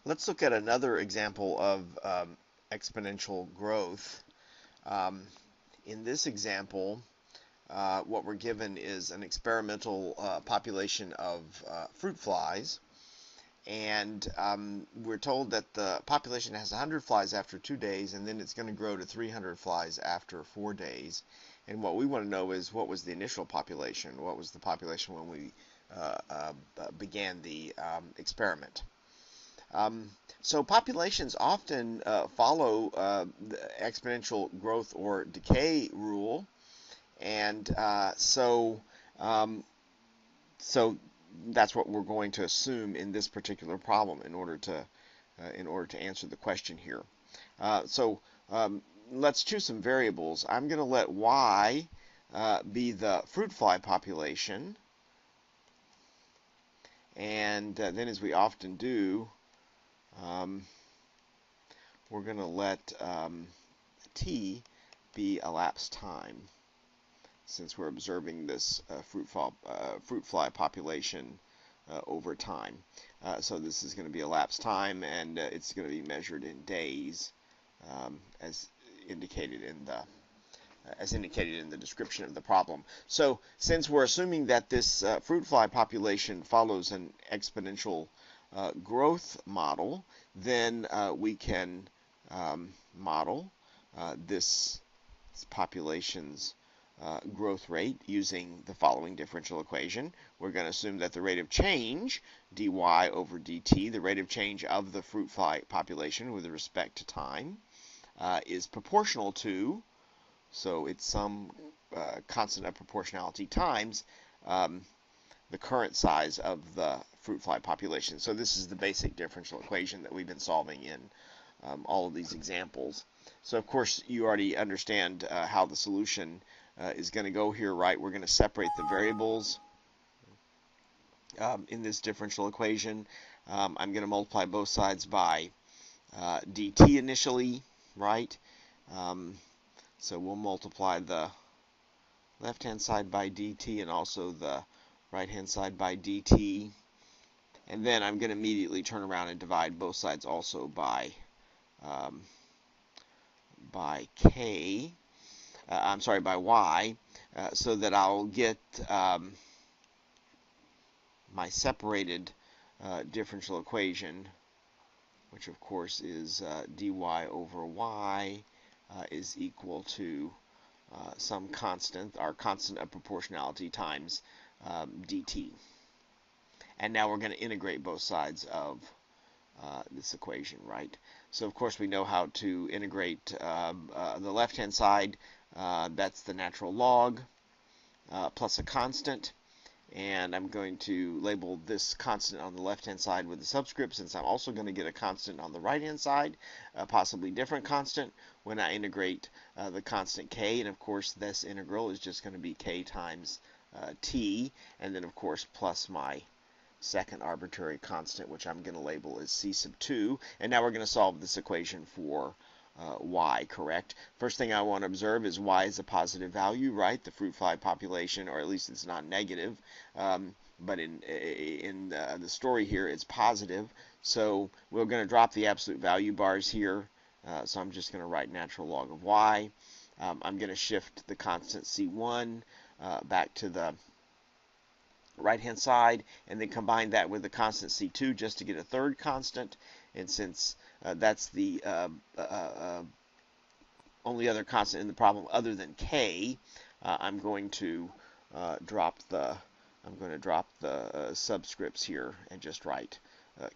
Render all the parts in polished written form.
Let's look at another example of exponential growth. Um, in this example, what we're given is an experimental population of fruit flies, and we're told that the population has 100 flies after 2 days, and then it's going to grow to 300 flies after 4 days. And what we want to know is what was the initial population? What was the population when we began the experiment? Um, so populations often follow the exponential growth or decay rule, and um, so that's what we're going to assume in this particular problem in order to answer the question here. So let's choose some variables. I'm going to let y be the fruit fly population, and then as we often do, um, we're going to let t be elapsed time, since we're observing this fruit fly population over time. So this is going to be elapsed time, and it's going to be measured in days, as indicated in the description of the problem. So since we're assuming that this fruit fly population follows an exponential growth model, then we can model this population's growth rate using the following differential equation. We're going to assume that the rate of change, dy over dt, the rate of change of the fruit fly population with respect to time, is proportional to, so it's some constant of proportionality times the current size of the fruit fly population. So this is the basic differential equation that we've been solving in all of these examples. So of course you already understand how the solution is going to go here, right? We're going to separate the variables in this differential equation. I'm going to multiply both sides by dt initially, right? So we'll multiply the left-hand side by dt and also the right-hand side by dt. And then I'm going to immediately turn around and divide both sides also by k. I'm sorry, by y, so that I'll get my separated differential equation, which of course is dy over y is equal to some constant, our constant of proportionality, times dt. And now we're going to integrate both sides of this equation, right? So of course we know how to integrate the left-hand side. That's the natural log plus a constant, and I'm going to label this constant on the left-hand side with a subscript, since I'm also going to get a constant on the right-hand side, a possibly different constant, when I integrate the constant k. And of course this integral is just going to be k times t, and then of course plus my second arbitrary constant, which I'm going to label as c sub 2. And now we're going to solve this equation for y, correct? First thing I want to observe is y is a positive value, right? The fruit fly population, or at least it's not negative, but in the story here it's positive. So we're going to drop the absolute value bars here. So I'm just going to write natural log of y. I'm going to shift the constant c1 back to the right-hand side, and then combine that with the constant c2 just to get a third constant. And since that's the only other constant in the problem other than k, I'm going to drop the subscripts here and just write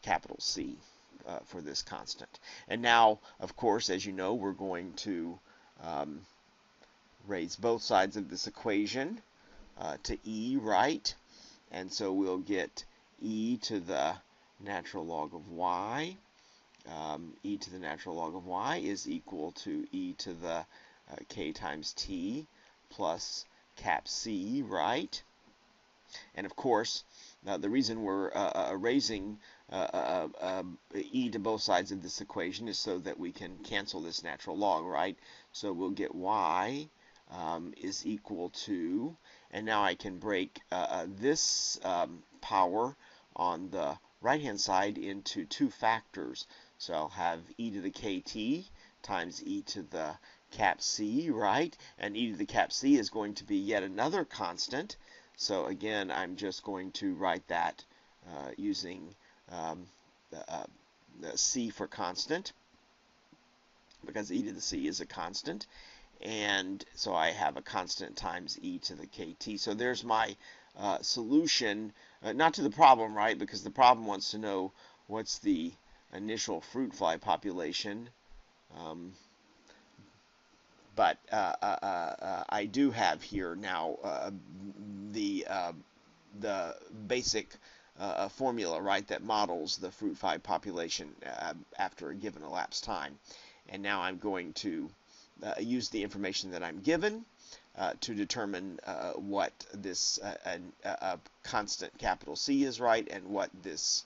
capital C for this constant. And now, of course, as you know, we're going to raise both sides of this equation to e, right? And so we'll get e to the natural log of y. E to the natural log of y is equal to e to the k times t plus cap c, right? And of course, the reason we're raising e to both sides of this equation is so that we can cancel this natural log, right? So we'll get y is equal to, and now I can break this power on the right-hand side into two factors. So I'll have e to the kt times e to the cap c, right? And e to the cap c is going to be yet another constant. So again, I'm just going to write that using the c for constant, because e to the c is a constant. And so I have a constant times e to the kt. So there's my solution, not to the problem, right? Because the problem wants to know what's the initial fruit fly population. But I do have here now the basic formula, right, that models the fruit fly population after a given elapsed time. And now I'm going to use the information that I'm given to determine what this constant capital C is, right, and what this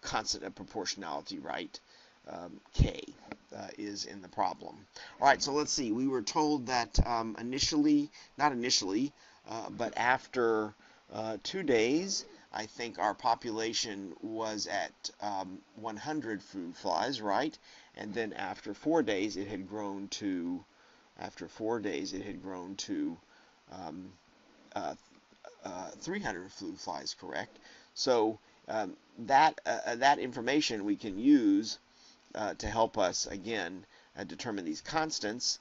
constant of proportionality, right, K is in the problem. All right, so let's see. We were told that but after 2 days, I think our population was at 100 fruit flies, right? And then after 4 days, it had grown to, 300 fruit flies, correct? So that information we can use to help us, again, determine these constants,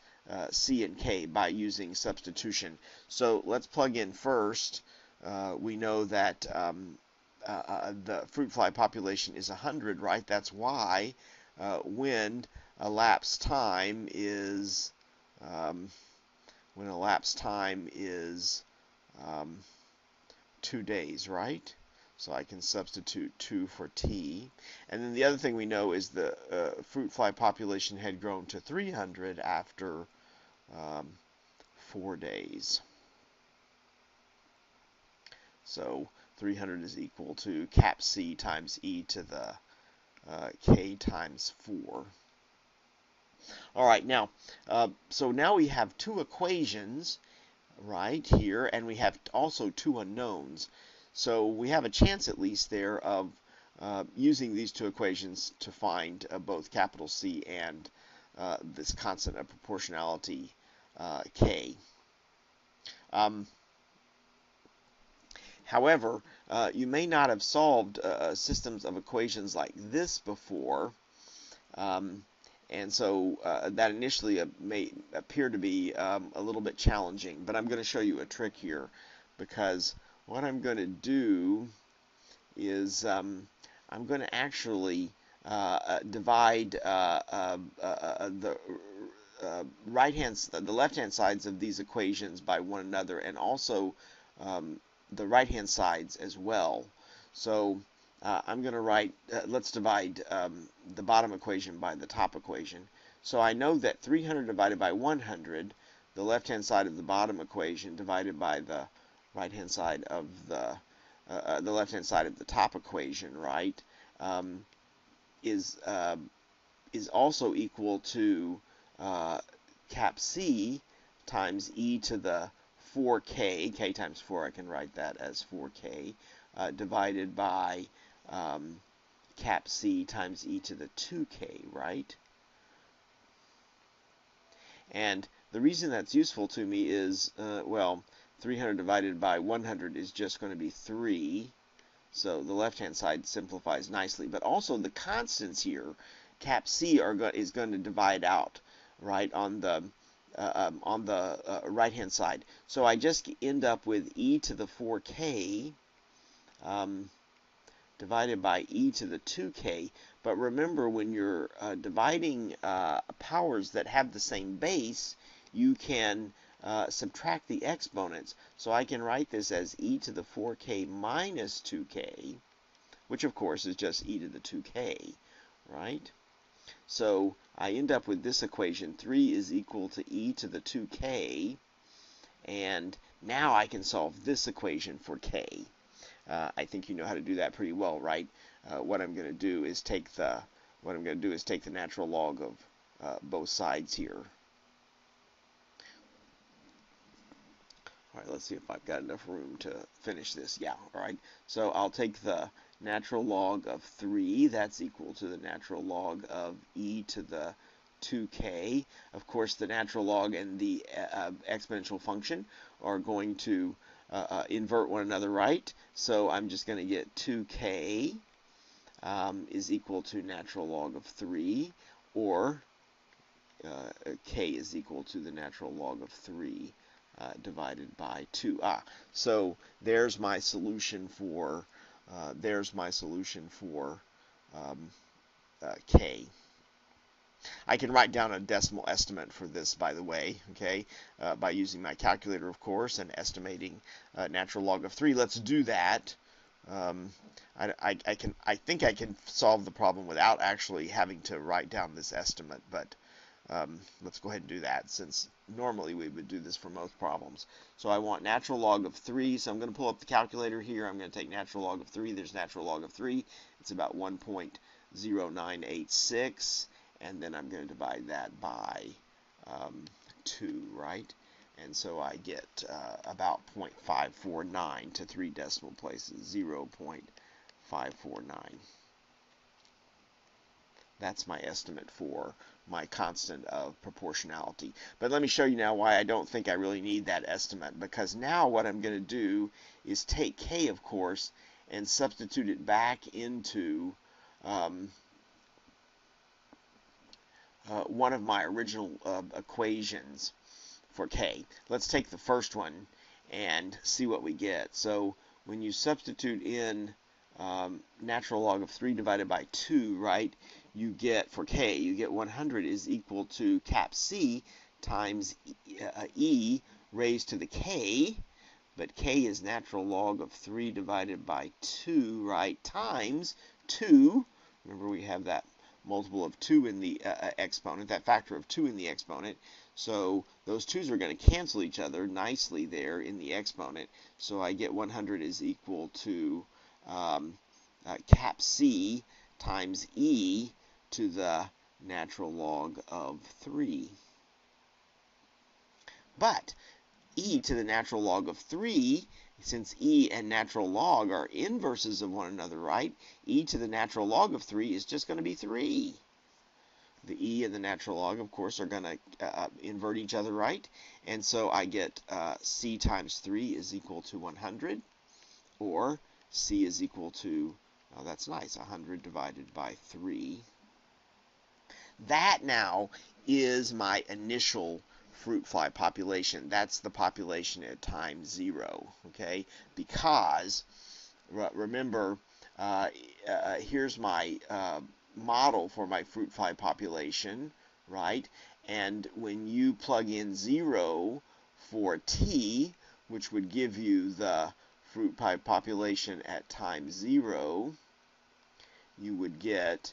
C and K, by using substitution. So let's plug in first. We know that the fruit fly population is 100, right? That's why when elapsed time is 2 days, right? So I can substitute 2 for t. And then the other thing we know is the fruit fly population had grown to 300 after 4 days. So 300 is equal to cap c times e to the k times 4. All right, now, so now we have two equations right here, and we have also two unknowns. So we have a chance, at least, there of using these two equations to find both capital C and this constant of proportionality, K. However, you may not have solved systems of equations like this before, and so that initially may appear to be a little bit challenging. But I'm going to show you a trick here, because what I'm going to do is I'm going to actually divide the left-hand sides of these equations by one another, and also the right-hand sides as well. So I'm going to write, let's divide the bottom equation by the top equation. So I know that 300 divided by 100, the left-hand side of the bottom equation divided by the right-hand side of the left-hand side of the top equation, right, is also equal to cap C times e to the 4k, k times 4, I can write that as 4k, divided by cap C times e to the 2k, right? And the reason that's useful to me is, well, 300 divided by 100 is just going to be 3. So the left-hand side simplifies nicely. But also the constants here, cap C is going to divide out, right, on the right-hand side. So I just end up with e to the 4k divided by e to the 2k. But remember, when you're dividing powers that have the same base, you can subtract the exponents. So I can write this as e to the 4k minus 2k, which of course is just e to the 2k, right? So I end up with this equation, 3 is equal to e to the 2k, and now I can solve this equation for k. I think you know how to do that pretty well, right? What I'm going to do is take the natural log of both sides here. All right, let's see if I've got enough room to finish this. Yeah, all right. So I'll take the natural log of 3. That's equal to the natural log of e to the 2k. Of course, the natural log and the exponential function are going to invert one another, right? So I'm just going to get 2k is equal to natural log of 3, or k is equal to the natural log of 3 divided by 2. So there's my solution for um, k. I can write down a decimal estimate for this, by the way, okay, by using my calculator, of course, and estimating natural log of 3. Let's do that. I think I can solve the problem without actually having to write down this estimate, but let's go ahead and do that, since normally we would do this for most problems. So I want natural log of 3, so I'm going to pull up the calculator here. I'm going to take natural log of 3. There's natural log of 3. It's about 1.0986, and then I'm going to divide that by 2, right? And so I get about 0.549 to 3 decimal places, 0.549. That's my estimate for my constant of proportionality. But let me show you now why I don't think I really need that estimate, because now what I'm going to do is take k, of course, and substitute it back into one of my original equations for k. Let's take the first one and see what we get. So when you substitute in natural log of 3 divided by 2, right, you get, for k, you get 100 is equal to cap c times e raised to the k, but k is natural log of 3 divided by 2, right, times 2. Remember, we have that multiple of 2 in the exponent, that factor of 2 in the exponent. So those 2's are going to cancel each other nicely there in the exponent. So I get 100 is equal to cap c times e to the natural log of 3. But e to the natural log of 3, since e and natural log are inverses of one another, right? E to the natural log of 3 is just going to be 3. The e and the natural log, of course, are going to invert each other, right? And so I get c times 3 is equal to 100, or c is equal to, oh, that's nice, 100 divided by 3. That now is my initial fruit fly population. That's the population at time 0, okay? Because, remember, here's my model for my fruit fly population, right? And when you plug in 0 for t, which would give you the fruit fly population at time 0, you would get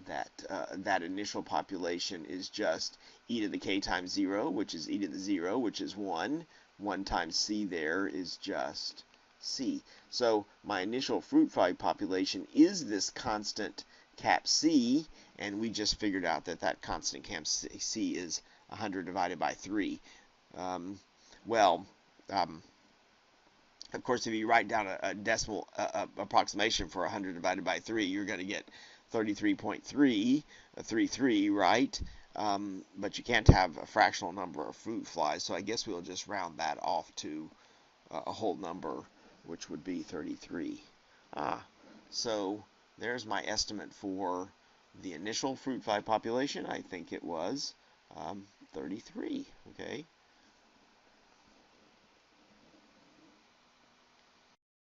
that initial population is just e to the k times 0, which is e to the 0, which is 1. 1 times c there is just c. So my initial fruit fly population is this constant cap c, and we just figured out that that constant cap c is 100 divided by 3. Of course, if you write down a decimal approximation for 100 divided by 3, you're going to get 33.333, right? But you can't have a fractional number of fruit flies, so I guess we'll just round that off to a whole number, which would be 33. So there's my estimate for the initial fruit fly population. I think it was 33, okay?